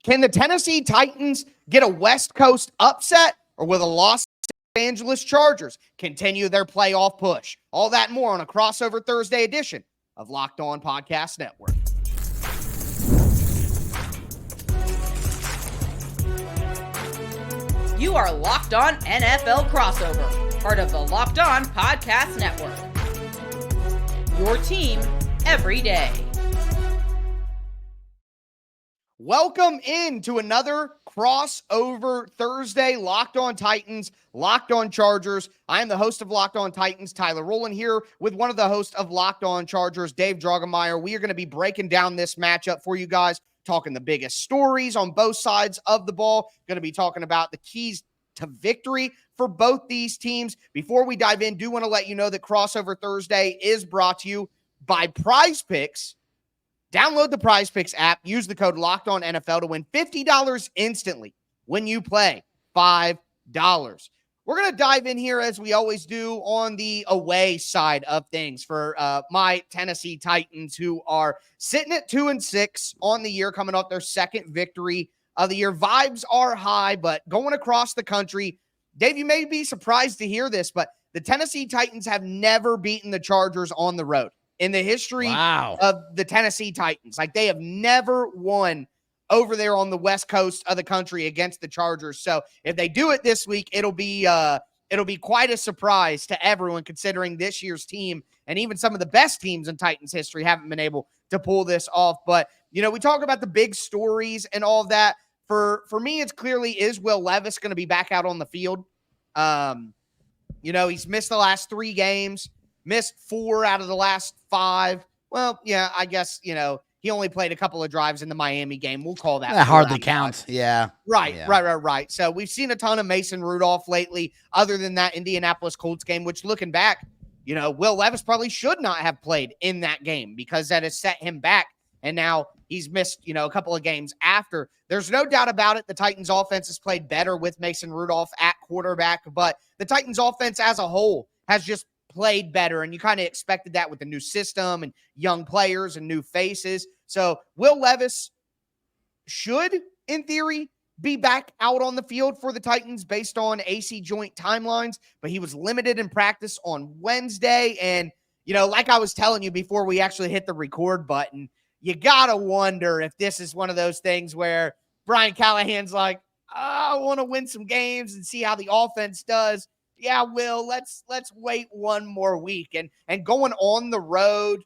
Can the Tennessee Titans get a West Coast upset, or will the Los Angeles Chargers continue their playoff push? All that and more on a crossover Thursday edition of Locked On Podcast Network. You are Locked On NFL Crossover, part of the Locked On Podcast Network. Your team every day. Welcome into another crossover Thursday, Locked On Titans, Locked On Chargers. I am the host of Locked On Titans, Tyler Rowland, here with one of the hosts of Locked On Chargers, Dave Drogemeyer. We are going to be breaking down this matchup for you guys, talking the biggest stories on both sides of the ball. Going to be talking about the keys to victory for both these teams. Before we dive in, do want to let you know that Crossover Thursday is brought to you by Prize Picks. Download the Prize Picks app. Use the code LOCKEDONNFL to win $50 instantly when you play $5. We're going to dive in here, as we always do, on the away side of things for my Tennessee Titans, who are sitting at 2-6 on the year, coming off their second victory of the year. Vibes are high, but going across the country, Dave, you may be surprised to hear this, but the Tennessee Titans have never beaten the Chargers on the road in the history of the Tennessee Titans. Like, they have never won over there on the West Coast of the country against the Chargers. So if they do it this week, it'll be quite a surprise to everyone, considering this year's team and even some of the best teams in Titans history haven't been able to pull this off. But, you know, we talk about the big stories and all of that. For me, it's clearly, is Will Levis going to be back out on the field? You know, he's missed the last 3 games. Missed 4 out of the last 5. Well, yeah, I guess, you know, he only played a couple of drives in the Miami game. We'll call that. That hardly counts. 5. Yeah. Right. So we've seen a ton of Mason Rudolph lately, other than that Indianapolis Colts game, which, looking back, you know, Will Levis probably should not have played in that game because that has set him back. And now he's missed, you know, a couple of games after. There's no doubt about it. The Titans offense has played better with Mason Rudolph at quarterback, but the Titans offense as a whole has just played better, and you kind of expected that with the new system and young players and new faces. So Will Levis should, in theory, be back out on the field for the Titans based on AC joint timelines, but he was limited in practice on Wednesday. And, you know, like I was telling you before we actually hit the record button, you got to wonder if this is one of those things where Brian Callahan's like, I want to win some games and see how the offense does. Yeah, Will, let's wait one more week. And going on the road,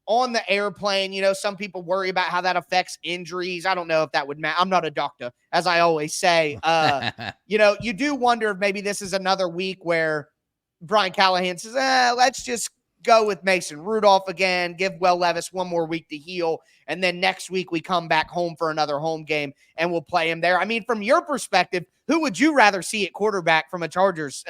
on the airplane, you know, some people worry about how that affects injuries. I don't know if that would matter. I'm not a doctor, as I always say. You know, you do wonder if maybe this is another week where Brian Callahan says, let's just go with Mason Rudolph again, give Will Levis one more week to heal, and then next week we come back home for another home game and we'll play him there. I mean, from your perspective, who would you rather see at quarterback from a Chargers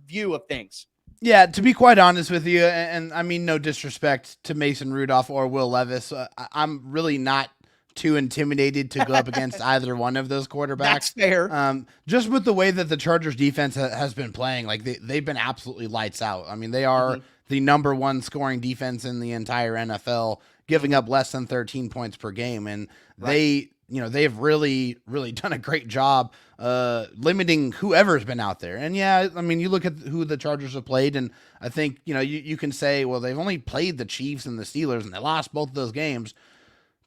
view of things? Yeah, to be quite honest with you, and I mean no disrespect to Mason Rudolph or Will Levis, I'm really not too intimidated to go up against either one of those quarterbacks. That's fair. Just with the way that the Chargers defense has been playing, like they've been absolutely lights out. I mean, they are the number 1 scoring defense in the entire NFL, giving up less than 13 points per game. And they have really, really done a great job limiting whoever's been out there. And yeah, I mean, you look at who the Chargers have played, and I think, you know, you can say, well, they've only played the Chiefs and the Steelers, and they lost both of those games.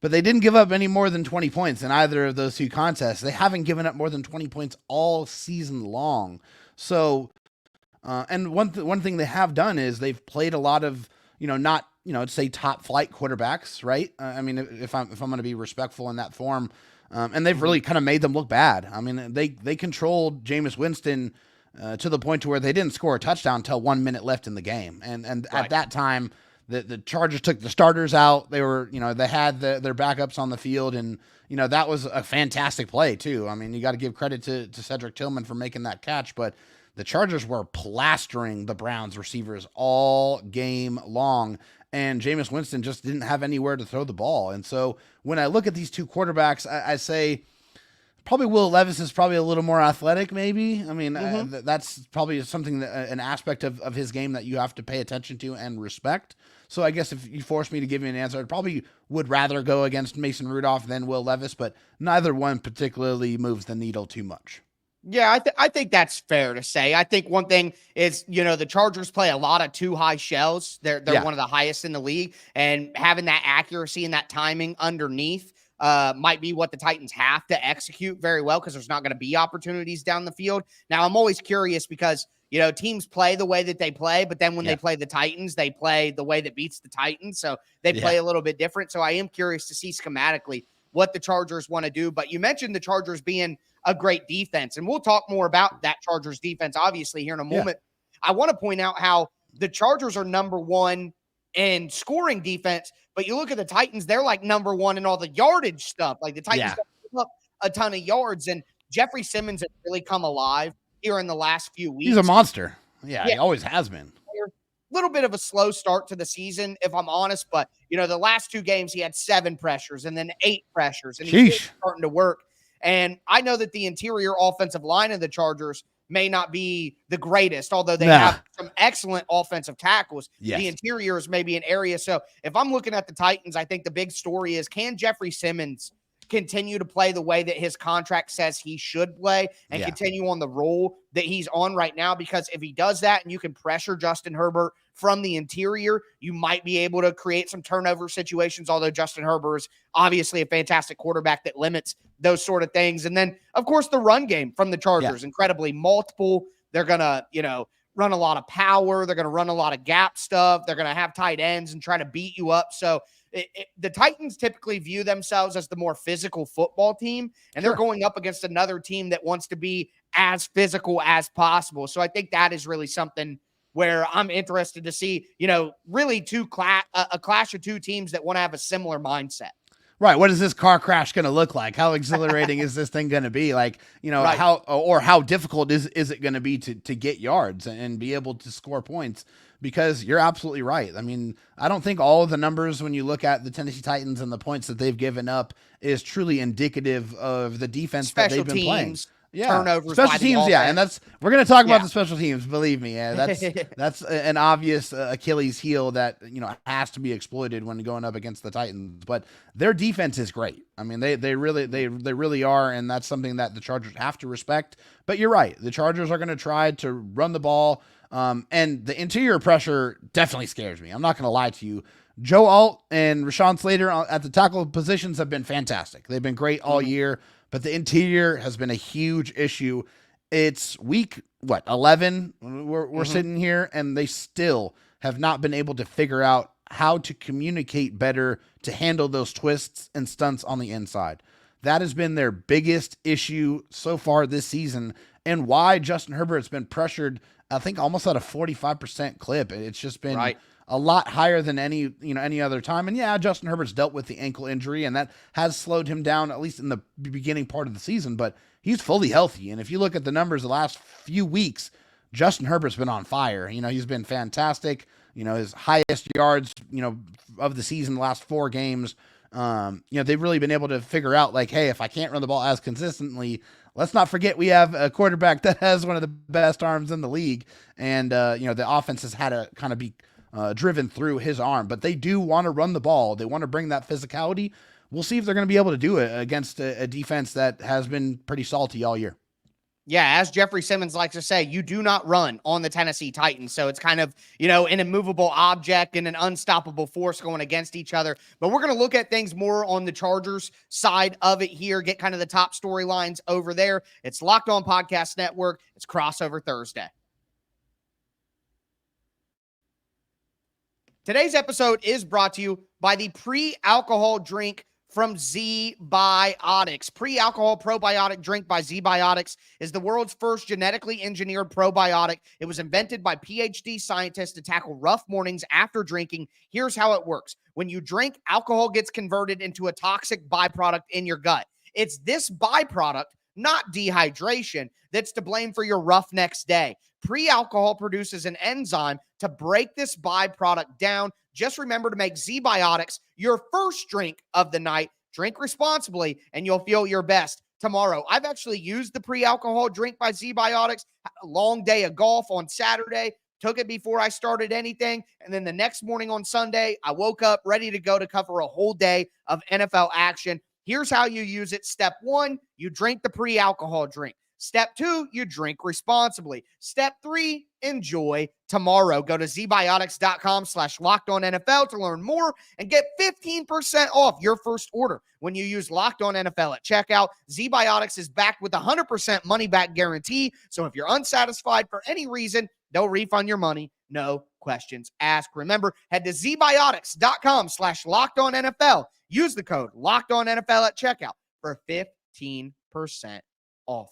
But they didn't give up any more than 20 points in either of those 2 contests. They haven't given up more than 20 points all season long. So, and one thing they have done is they've played a lot of, you know, not, you know, say top flight quarterbacks, right? I mean, if I'm going to be respectful in that form, and they've really kind of made them look bad. I mean, they controlled Jameis Winston to the point to where they didn't score a touchdown until 1 minute left in the game, and at that time, the Chargers took the starters out. They were, you know, they had their backups on the field, and, you know, that was a fantastic play too. I mean, you got to give credit to Cedric Tillman for making that catch, but the Chargers were plastering the Browns receivers all game long, and Jameis Winston just didn't have anywhere to throw the ball. And so when I look at these 2 quarterbacks, I say probably Will Levis is probably a little more athletic, maybe. I mean, Mm-hmm. that's probably something that an aspect of his game that you have to pay attention to and respect. So I guess if you force me to give you an answer, I probably would rather go against Mason Rudolph than Will Levis, but neither one particularly moves the needle too much. Yeah, I think that's fair to say. I think one thing is, the Chargers play a lot of too high shells. They're Yeah. one of the highest in the league, and having that accuracy and that timing underneath might be what the Titans have to execute very well, because there's not going to be opportunities down the field. Now, I'm always curious because teams play the way that they play, but then when they play the Titans, they play the way that beats the Titans. So they play a little bit different. So I am curious to see schematically what the Chargers want to do. But you mentioned the Chargers being a great defense, and we'll talk more about that Chargers defense obviously here in a moment. I want to point out how the Chargers are number one in scoring defense, but you look at the Titans, they're like number one in all the yardage stuff. Like the Titans don't give up a ton of yards, and Jeffrey Simmons has really come alive here in the last few weeks. He's a monster. Yeah, he always has been. A little bit of a slow start to the season, if I'm honest, but the last 2 games he had 7 pressures and then 8 pressures, and he's starting to work. And I know that the interior offensive line of the Chargers may not be the greatest, although they have some excellent offensive tackles. Yes. The interior is maybe an area. So if I'm looking at the Titans, I think the big story is, can Jeffrey Simmons continue to play the way that his contract says he should play and continue on the role that he's on right now? Because if he does that and you can pressure Justin Herbert from the interior, you might be able to create some turnover situations, although Justin Herbert is obviously a fantastic quarterback that limits those sort of things. And then, of course, the run game from the Chargers, incredibly multiple. They're going to, run a lot of power. They're going to run a lot of gap stuff. They're going to have tight ends and try to beat you up. So the Titans typically view themselves as the more physical football team, and they're going up against another team that wants to be as physical as possible. So I think that is really something where I'm interested to see, really a clash of 2 teams that want to have a similar mindset. Right. What is this car crash going to look like? How exhilarating is this thing going to be? Like, how difficult is it going to be to get yards and be able to score points? Because you're absolutely right. I mean, I don't think all of the numbers, when you look at the Tennessee Titans and the points that they've given up, is truly indicative of the defense that they've been playing. Turnovers, special teams, and we're going to talk about the special teams. Believe me, that's an obvious Achilles heel that has to be exploited when going up against the Titans. But their defense is great. I mean, they really are, and that's something that the Chargers have to respect. But you're right, the Chargers are going to try to run the ball, and the interior pressure definitely scares me. I'm not going to lie to you. Joe Alt and Rashawn Slater at the tackle positions have been fantastic. They've been great all year. But the interior has been a huge issue. It's week 11. We're sitting here, and they still have not been able to figure out how to communicate better to handle those twists and stunts on the inside. That has been their biggest issue so far this season, and why Justin Herbert's been pressured, I think, almost at a 45% clip. It's just been a lot higher than any other time. And Justin Herbert's dealt with the ankle injury, and that has slowed him down, at least in the beginning part of the season, but he's fully healthy. And if you look at the numbers the last few weeks, Justin Herbert's been on fire. He's been fantastic. His highest yards, of the season, the last 4 games. They've really been able to figure out, like, hey, if I can't run the ball as consistently, let's not forget we have a quarterback that has one of the best arms in the league. And, the offense has had to kind of be driven through his arm, but they do want to run the ball. They want to bring that physicality. We'll see if they're going to be able to do it against a defense that has been pretty salty all year. Yeah, as Jeffrey Simmons likes to say, you do not run on the Tennessee Titans. So it's kind of, an immovable object and an unstoppable force going against each other. But we're going to look at things more on the Chargers side of it here, get kind of the top storylines over there. It's Locked On Podcast Network. It's Crossover Thursday. Today's episode is brought to you by the pre-alcohol drink from Zbiotics. Pre-alcohol probiotic drink by Zbiotics is the world's first genetically engineered probiotic. It was invented by PhD scientists to tackle rough mornings after drinking. Here's how it works. When you drink, alcohol gets converted into a toxic byproduct in your gut. It's this byproduct, not dehydration, that's to blame for your rough next day. Pre-alcohol produces an enzyme to break this byproduct down. Just remember to make Zbiotics your first drink of the night. Drink responsibly, and you'll feel your best. tomorrow. I've actually used the pre-alcohol drink by Zbiotics. Had a long day of golf on Saturday. Took it before I started anything. And then the next morning on Sunday, I woke up ready to go to cover a whole day of NFL action. Here's how you use it. Step 1, you drink the pre-alcohol drink. Step 2, you drink responsibly. Step 3, enjoy tomorrow. Go to zbiotics.com/LockedOnNFL to learn more and get 15% off your first order when you use Locked On NFL at checkout. Zbiotics is backed with a 100% money-back guarantee. So if you're unsatisfied for any reason, they'll refund your money. No questions asked. Remember, head to zbiotics.com/LockedOnNFL. Use the code LockedOnNFL at checkout for 15% off.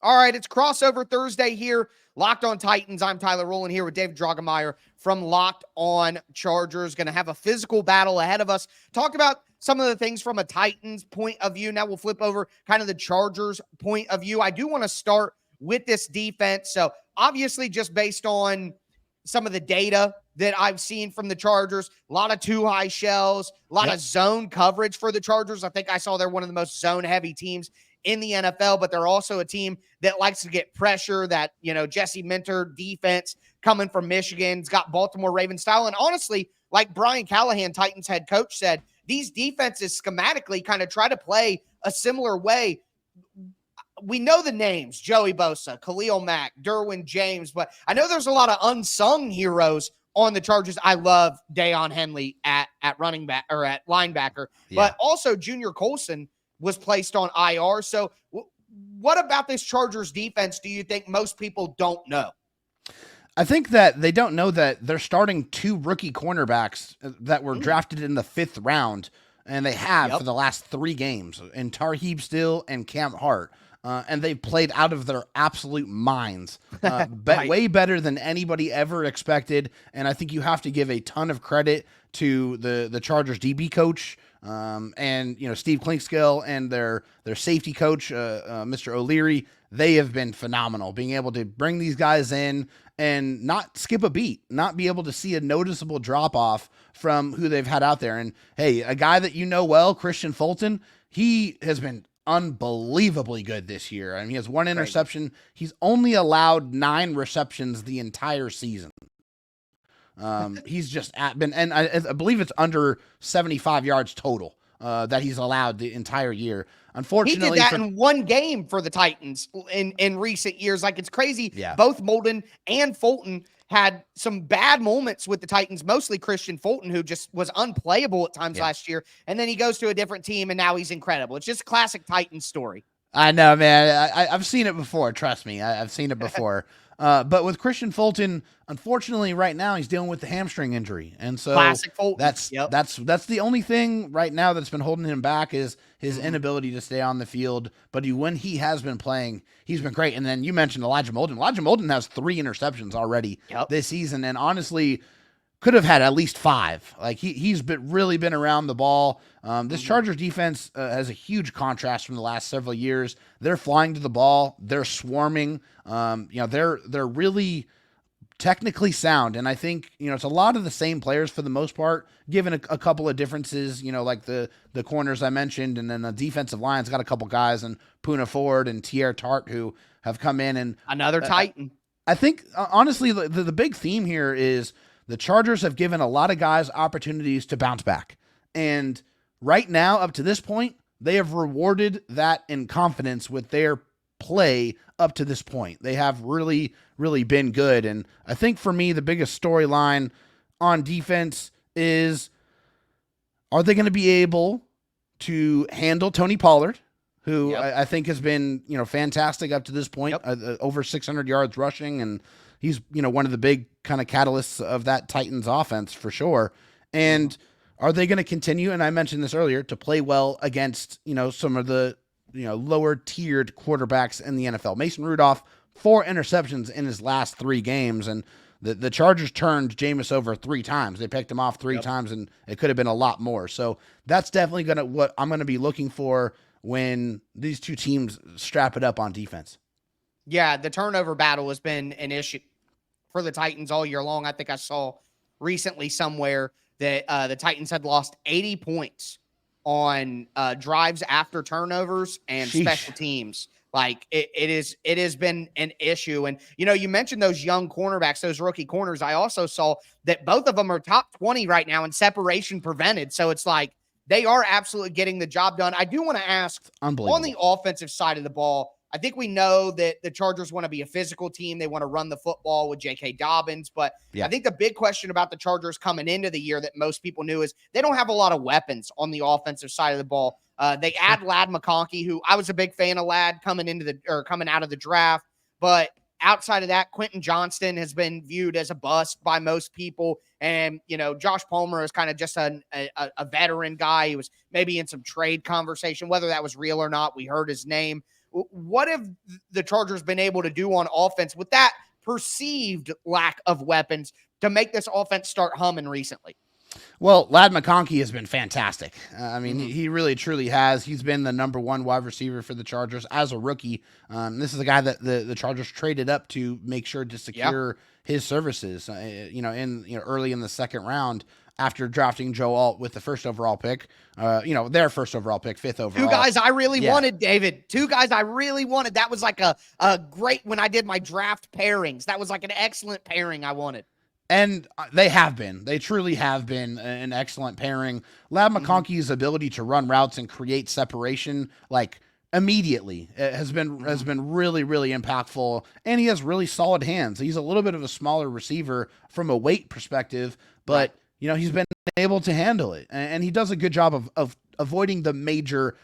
All right, it's crossover Thursday here. Locked On Titans. I'm Tyler Rowland here with David Drogemeyer from Locked On Chargers. Going to have a physical battle ahead of us. Talk about some of the things from a Titans point of view. Now we'll flip over kind of the Chargers point of view. I do want to start with this defense. So obviously just based on some of the data that I've seen from the Chargers, a lot of too high shells, a lot of zone coverage for the Chargers. I think I saw they're one of the most zone heavy teams in the NFL, but they're also a team that likes to get pressure, that, Jesse Minter defense coming from Michigan's got Baltimore Ravens style. And honestly, like Brian Callahan, Titans head coach, said, these defenses schematically kind of try to play a similar way. We know the names, Joey Bosa, Khalil Mack, Derwin James, but I know there's a lot of unsung heroes on the Chargers. I love Deion Henley at running back or at linebacker, but also Junior Colson was placed on IR. So what about this Chargers defense do you think most people don't know? I think that they don't know that they're starting 2 rookie cornerbacks that were drafted in the 5th round, and they have for the last 3 games, in Tarheeb Still and Cam Hart. And they've played out of their absolute minds, way better than anybody ever expected. And I think you have to give a ton of credit to the Chargers DB coach, and Steve Klinkskill and their safety coach, Mr. O'Leary. They have been phenomenal, being able to bring these guys in and not skip a beat, not be able to see a noticeable drop off from who they've had out there. And hey, a guy that well, Christian Fulton, he has been unbelievably good this year. I mean, he has 1 interception. He's only allowed 9 receptions the entire season. He's just been, and I believe it's under 75 yards total that he's allowed the entire year. Unfortunately, he did that in 1 game for the Titans in recent years. Like, it's crazy. Yeah. Both Molden and Fulton had some bad moments with the Titans, mostly Christian Fulton, who just was unplayable at times last year. And then he goes to a different team, and now he's incredible. It's just a classic Titans story. I know, man. I've seen it before. Trust me. I've seen it before. But with Christian Fulton, unfortunately, right now he's dealing with the hamstring injury, and so classic Fulton. That's the only thing right now that's been holding him back is his inability to stay on the field. But when he has been playing, he's been great. And then you mentioned Elijah Molden. Elijah Molden has 3 interceptions already this season, and honestly, could have had at least 5. Like he's really been around the ball. This Chargers defense has a huge contrast from the last several years. They're flying to the ball. They're swarming. They're really technically sound. And I think, it's a lot of the same players for the most part, given a couple of differences, like the corners I mentioned. And then the defensive line's got a couple guys, and Poona Ford and Tier Tart, who have come in. And another Titan. I think, honestly, the big theme here is the Chargers have given a lot of guys opportunities to bounce back. And right now, up to this point, they have rewarded that in confidence with their play up to this point. They have really, really been good. And I think for me, the biggest storyline on defense is, are they going to be able to handle Tony Pollard, who I think has been, fantastic up to this point, over 600 yards rushing, and he's, one of the big kind of catalysts of that Titans offense for sure. And are they going to continue, and I mentioned this earlier, to play well against, some of the, lower tiered quarterbacks in the NFL? Mason Rudolph, 4 interceptions in his last 3 games, and the Chargers turned Jameis over 3 times. They picked him off 3 times, and it could have been a lot more. So that's definitely what I'm going to be looking for when these 2 teams strap it up on defense. Yeah, the turnover battle has been an issue for the Titans all year long. I think I saw recently somewhere that the Titans had lost 80 points on drives after turnovers and special teams. Like it has been an issue. And, you mentioned those young cornerbacks, those rookie corners. I also saw that both of them are top 20 right now in separation prevented. So it's like they are absolutely getting the job done. I do want to ask, on the offensive side of the ball, I think we know that the Chargers want to be a physical team. They want to run the football with J.K. Dobbins. But I think the big question about the Chargers coming into the year that most people knew is they don't have a lot of weapons on the offensive side of the ball. They add Ladd McConkey, who I was a big fan of Ladd coming out of the draft. But outside of that, Quentin Johnston has been viewed as a bust by most people. And, Josh Palmer is kind of just a veteran guy. He was maybe in some trade conversation, whether that was real or not. We heard his name. What have the Chargers been able to do on offense with that perceived lack of weapons to make this offense start humming recently? Well, Ladd McConkey has been fantastic. He really, truly has. He's been the number one wide receiver for the Chargers as a rookie. This is a guy that the Chargers traded up to make sure to secure his services, early in the second round after drafting Joe Alt with the first overall pick, their first overall pick, fifth overall. Two guys I really wanted, David. Two guys I really wanted. That was like a great, when I did my draft pairings, that was like an excellent pairing I wanted. And they truly have been an excellent pairing. Ladd McConkey's ability to run routes and create separation, like immediately, has been really, really impactful. And he has really solid hands. He's a little bit of a smaller receiver from a weight perspective, but he's been able to handle it. And he does a good job of avoiding the major,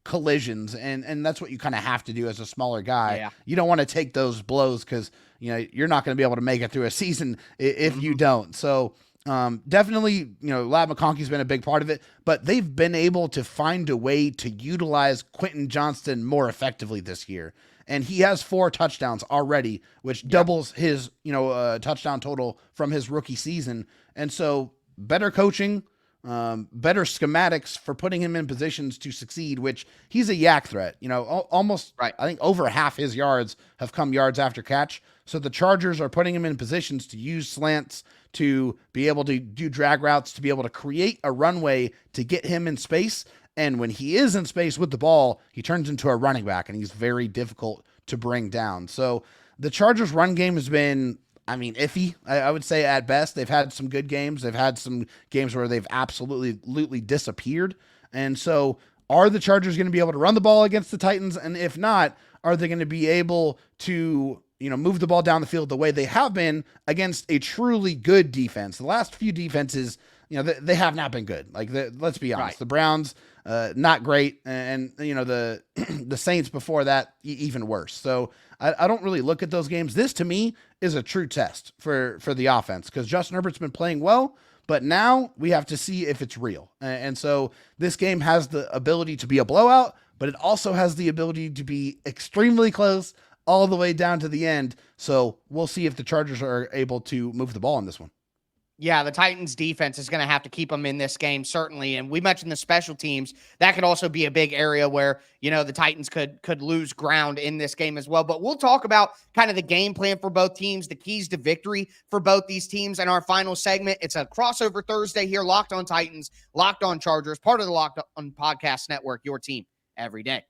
collisions. And that's what you kind of have to do as a smaller guy. Yeah. You don't want to take those blows because you're not going to be able to make it through a season if you don't. So definitely, Ladd McConkey's been a big part of it, but they've been able to find a way to utilize Quentin Johnston more effectively this year. And he has 4 touchdowns already, which doubles his, touchdown total from his rookie season. And so better coaching, better schematics for putting him in positions to succeed, which he's a yak threat, almost right. I think over half his yards have come yards after catch. So the Chargers are putting him in positions to use slants, to be able to do drag routes, to be able to create a runway to get him in space. And when he is in space with the ball, he turns into a running back, and he's very difficult to bring down. So the Chargers run game has been, iffy. I would say at best. They've had some good games. They've had some games where they've absolutely disappeared. And so are the Chargers going to be able to run the ball against the Titans? And if not, are they going to be able to, move the ball down the field the way they have been against a truly good defense? The last few defenses, they have not been good. Let's be honest. Right. The Browns, not great. And the Saints before that, even worse. So I don't really look at those games. This, to me, is a true test for the offense because Justin Herbert's been playing well, but now we have to see if it's real. And so this game has the ability to be a blowout, but it also has the ability to be extremely close all the way down to the end. So we'll see if the Chargers are able to move the ball in this one. Yeah, the Titans defense is going to have to keep them in this game, certainly. And we mentioned the special teams. That could also be a big area where, the Titans could lose ground in this game as well. But we'll talk about kind of the game plan for both teams, the keys to victory for both these teams in our final segment. It's a crossover Thursday here, Locked On Titans, Locked On Chargers, part of the Locked On Podcast Network, your team every day.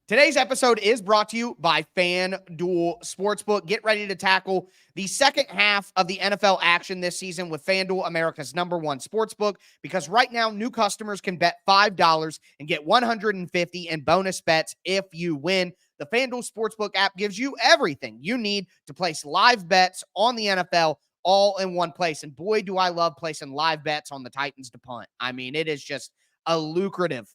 Today's episode is brought to you by FanDuel Sportsbook. Get ready to tackle the second half of the NFL action this season with FanDuel, America's #1 sportsbook, because right now new customers can bet $5 and get $150 in bonus bets if you win. The FanDuel Sportsbook app gives you everything you need to place live bets on the NFL all in one place. And boy, do I love placing live bets on the Titans to punt. It is just a lucrative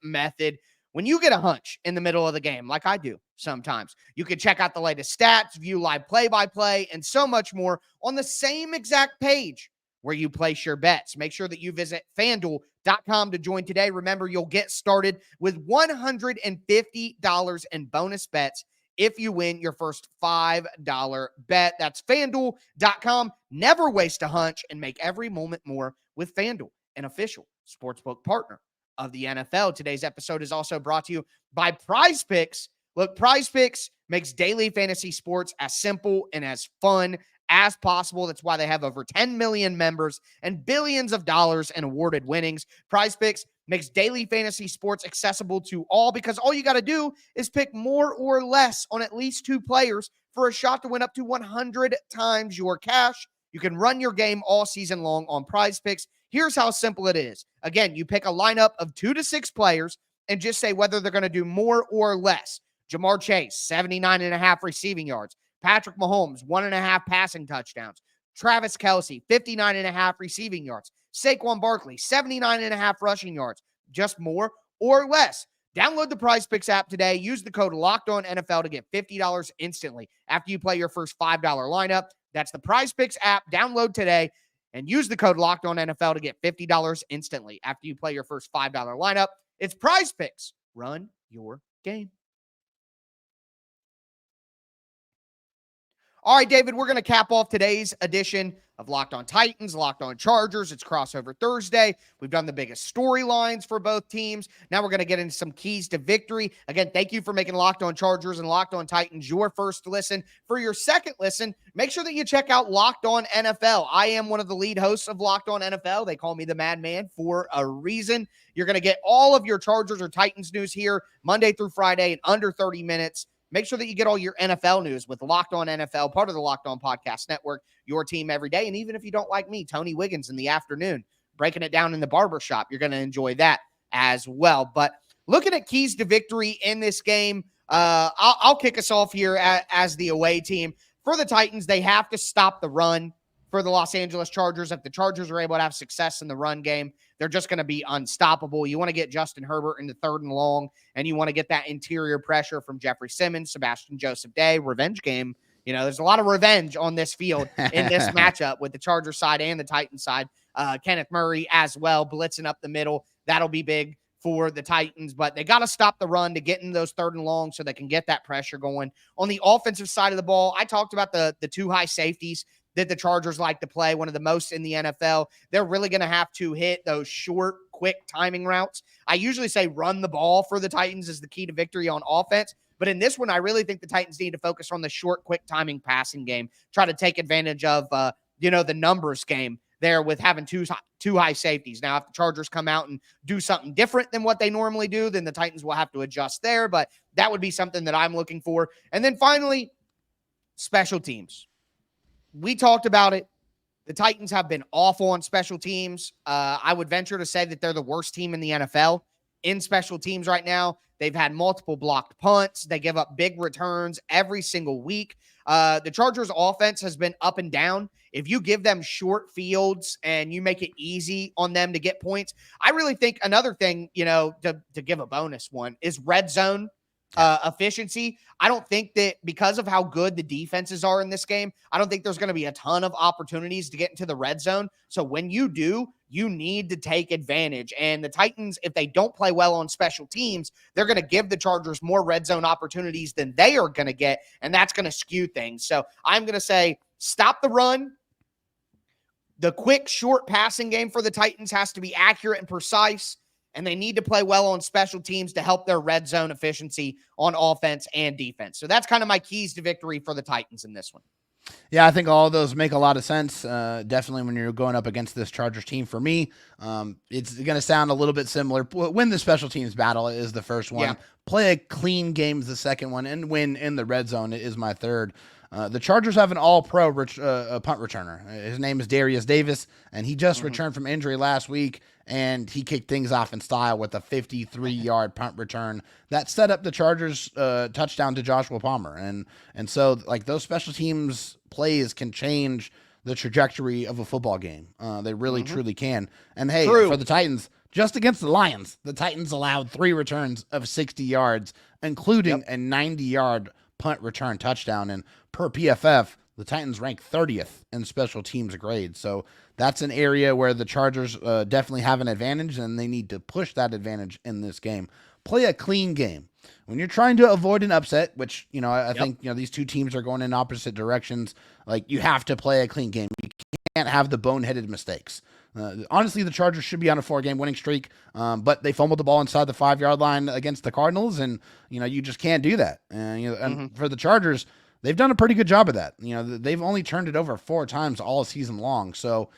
method. When you get a hunch in the middle of the game, like I do sometimes, you can check out the latest stats, view live play-by-play, and so much more on the same exact page where you place your bets. Make sure that you visit FanDuel.com to join today. Remember, you'll get started with $150 in bonus bets if you win your first $5 bet. That's FanDuel.com. Never waste a hunch and make every moment more with FanDuel, an official sportsbook partner of the NFL. Today's episode is also brought to you by Prize Picks. Look, Prize Picks makes daily fantasy sports as simple and as fun as possible. That's why they have over 10 million members and billions of dollars in awarded winnings. PrizePicks makes daily fantasy sports accessible to all because all you got to do is pick more or less on at least 2 players for a shot to win up to 100 times your cash. You can run your game all season long on PrizePicks. Here's how simple it is. Again, you pick a lineup of 2 to 6 players and just say whether they're going to do more or less. Jamar Chase, 79.5 receiving yards. Patrick Mahomes, 1.5 passing touchdowns. Travis Kelce, 59.5 receiving yards. Saquon Barkley, 79.5 rushing yards. Just more or less. Download the PrizePicks app today. Use the code LOCKEDONNFL to get $50 instantly after you play your first $5 lineup. That's the PrizePicks app. Download today and use the code LOCKEDONNFL to get $50 instantly after you play your first $5 lineup. It's PrizePicks. Run your game. All right, David, we're going to cap off today's edition of Locked On Titans, Locked On Chargers. It's crossover Thursday. We've done the biggest storylines for both teams. Now we're going to get into some keys to victory. Again, thank you for making Locked On Chargers and Locked On Titans your first listen. For your second listen, make sure that you check out Locked On NFL. I am one of the lead hosts of Locked On NFL. They call me the Madman for a reason. You're going to get all of your Chargers or Titans news here Monday through Friday in under 30 minutes. Make sure that you get all your NFL news with Locked On NFL, part of the Locked On Podcast Network, your team every day. And even if you don't like me, Tony Wiggins in the afternoon, breaking it down in the barbershop, you're going to enjoy that as well. But looking at keys to victory in this game, I'll kick us off here as the away team. For the Titans, they have to stop the run. For the Los Angeles Chargers, if the Chargers are able to have success in the run game, they're just going to be unstoppable. You want to get Justin Herbert into 3rd and long, and you want to get that interior pressure from Jeffrey Simmons, Sebastian Joseph Day, revenge game. You know, there's a lot of revenge on this field in this matchup with the Chargers side and the Titans side. Kenneth Murray as well, blitzing up the middle. That'll be big for the Titans, but they got to stop the run to get in those 3rd and long so they can get that pressure going. On the offensive side of the ball, I talked about the 2 high safeties that the Chargers like to play, one of the most in the NFL. They're really going to have to hit those short, quick timing routes. I usually say run the ball for the Titans is the key to victory on offense. But in this one, I really think the Titans need to focus on the short, quick timing passing game, try to take advantage of, the numbers game there with having two high safeties. Now, if the Chargers come out and do something different than what they normally do, then the Titans will have to adjust there. But that would be something that I'm looking for. And then finally, special teams. We talked about it. The Titans have been awful on special teams. I would venture to say that they're the worst team in the NFL in special teams right now. They've had multiple blocked punts. They give up big returns every single week. The Chargers offense has been up and down. If you give them short fields and you make it easy on them to get points, I really think another thing, to give a bonus one is red zone efficiency. I don't think that because of how good the defenses are in this game, I don't think there's going to be a ton of opportunities to get into the red zone. So when you do, you need to take advantage. And the Titans, if they don't play well on special teams, they're going to give the Chargers more red zone opportunities than they are going to get. And that's going to skew things. So I'm going to say stop the run. The quick, short passing game for the Titans has to be accurate and precise. And they need to play well on special teams to help their red zone efficiency on offense and defense. So that's kind of my keys to victory for the Titans in this one. Yeah, I think all of those make a lot of sense. Definitely when you're going up against this Chargers team. For me, it's going to sound a little bit similar. Win the special teams battle is the first one. Yeah. Play a clean game is the second one. And win in the red zone is my third. The Chargers have an all-pro punt returner. His name is Darius Davis, and he just returned from injury last week, and he kicked things off in style with a 53-yard punt return that set up the Chargers' touchdown to Joshua Palmer. And so, like, those special teams plays can change the trajectory of a football game. They really, truly can. And, hey, for the Titans, just against the Lions, the Titans allowed 3 returns of 60 yards, including a 90-yard punt return touchdown. And per PFF, the Titans rank 30th in special teams grade. So that's an area where the Chargers definitely have an advantage, and they need to push that advantage in this game. Play a clean game. When you're trying to avoid an upset, which, I think, these two teams are going in opposite directions, like, you have to play a clean game. You can't have the boneheaded mistakes. Honestly, the Chargers should be on a 4-game winning streak, but they fumbled the ball inside the 5-yard line against the Cardinals, and, you just can't do that. And for the Chargers, they've done a pretty good job of that. They've only turned it over 4 times all season long. So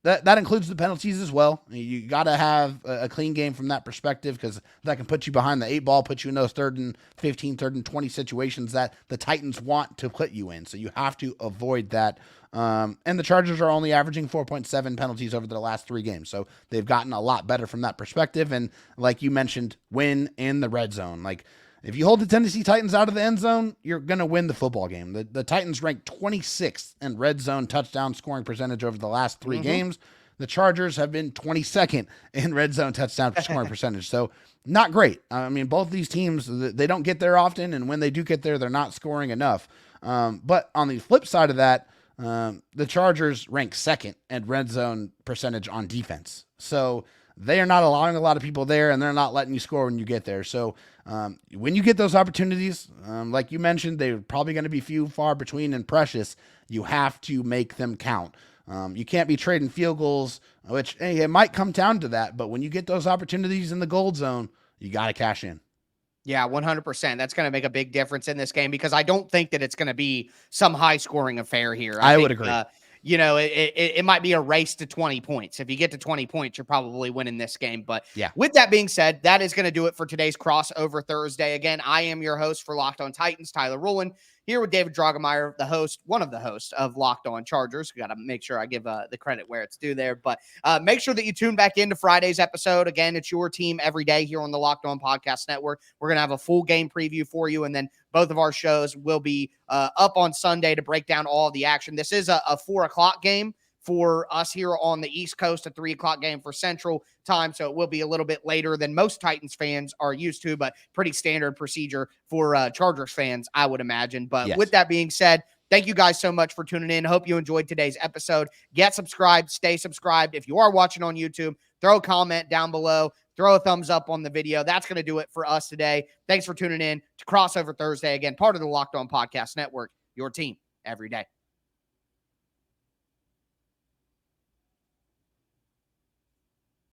that includes the penalties as well. You got to have a clean game from that perspective, because that can put you behind the 8 ball, put you in those 3rd and 15, 3rd and 20 situations that the Titans want to put you in. So you have to avoid that. And the Chargers are only averaging 4.7 penalties over the last 3 games. So they've gotten a lot better from that perspective. And like you mentioned, win in the red zone. Like, if you hold the Tennessee Titans out of the end zone, you're going to win the football game. The Titans ranked 26th in red zone touchdown scoring percentage over the last 3 games. The Chargers have been 22nd in red zone touchdown scoring percentage. So not great. I mean, both these teams, they don't get there often, and when they do get there, they're not scoring enough. But on the flip side of that, the Chargers rank 2nd in red zone percentage on defense. So they are not allowing a lot of people there, and they're not letting you score when you get there. So when you get those opportunities, like you mentioned, they're probably going to be few, far between, and precious. You have to make them count. You can't be trading field goals, which, hey, it might come down to that. But when you get those opportunities in the gold zone, you got to cash in. Yeah, 100%. That's going to make a big difference in this game, because I don't think that it's going to be some high-scoring affair here. I would agree. It might be a race to 20 points. If you get to 20 points, you're probably winning this game. But yeah, with that being said, that is going to do it for today's Crossover Thursday. Again, I am your host for Locked On Titans, Tyler Rowland, here with David Drogemeyer, one of the hosts of Locked On Chargers. We got to make sure I give the credit where it's due there. But make sure that you tune back into Friday's episode. Again, it's your team every day here on the Locked On Podcast Network. We're going to have a full game preview for you, and then both of our shows will be up on Sunday to break down all of the action. This is a 4 o'clock game for us here on the East Coast, a 3 o'clock game for Central Time. So it will be a little bit later than most Titans fans are used to, but pretty standard procedure for Chargers fans, I would imagine. But yes. With that being said, thank you guys so much for tuning in. Hope you enjoyed today's episode. Get subscribed, stay subscribed. If you are watching on YouTube, throw a comment down below, throw a thumbs up on the video. That's going to do it for us today. Thanks for tuning in to Crossover Thursday. Again, part of the Locked On Podcast Network, your team every day.